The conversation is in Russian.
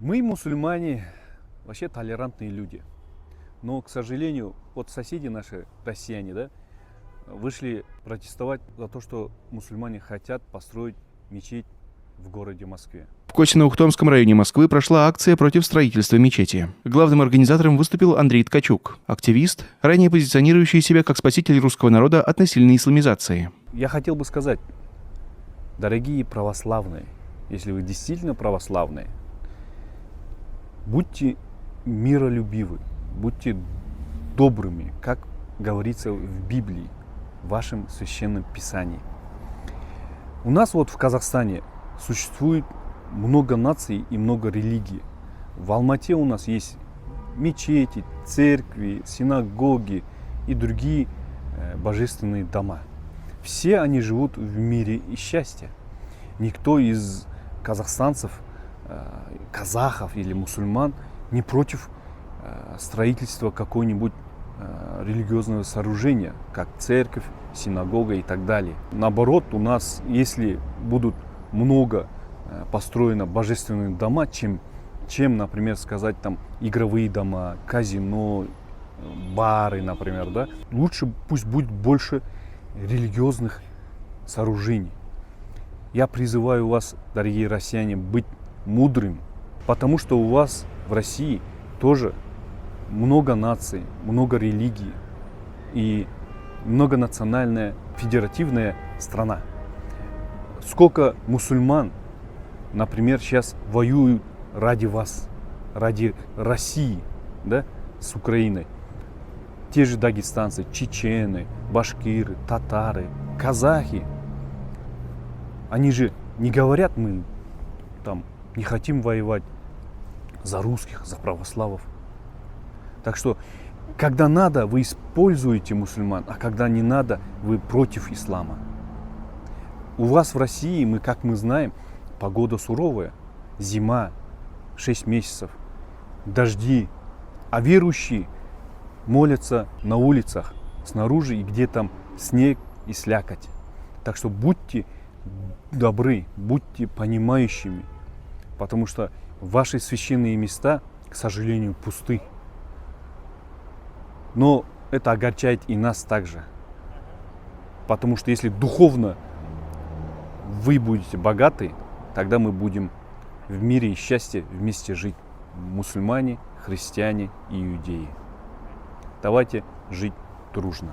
Мы, мусульмане, вообще толерантные люди. Но, к сожалению, вот соседи наши, россияне, да, вышли протестовать за то, что мусульмане хотят построить мечеть в городе Москве. В Костино-Ухтомском районе Москвы прошла акция против строительства мечети. Главным организатором выступил Андрей Ткачук, активист, ранее позиционирующий себя как спаситель русского народа от насильной исламизации. Я хотел бы сказать, дорогие православные, если вы действительно православные, будьте миролюбивы, будьте добрыми, как говорится в Библии, в вашем священном писании. У нас вот в Казахстане существует много наций и много религий. В Алмате у нас есть мечети, церкви, синагоги и другие божественные дома. Все они живут в мире и счастье. Никто из казахстанцев, казахов или мусульман не против строительства какой-нибудь религиозного сооружения, как церковь, синагога и так далее. Наоборот, у нас, если будут много построено божественных дома, чем, например, сказать, там игровые дома, казино, бары, например, да, лучше пусть будет больше религиозных сооружений. Я призываю вас, дорогие россияне, быть мудрым, потому что у вас в России тоже много наций, много религий и многонациональная федеративная страна. Сколько мусульман, например, сейчас воюют ради вас, ради России, да, с Украиной. Те же дагестанцы, чечены, башкиры, татары, казахи. Они же не говорят, мы там не хотим воевать за русских, за православов. Так что, когда надо, вы используете мусульман, а когда не надо, вы против ислама. У вас в России, как мы знаем, погода суровая, зима, 6 месяцев, дожди, а верующие молятся на улицах, снаружи, и где там снег и слякоть. Так что будьте добры, будьте понимающими, потому что ваши священные места, к сожалению, пусты. Но это огорчает и нас также. Потому что если духовно вы будете богаты, тогда мы будем в мире и счастье вместе жить. Мусульмане, христиане и иудеи. Давайте жить дружно.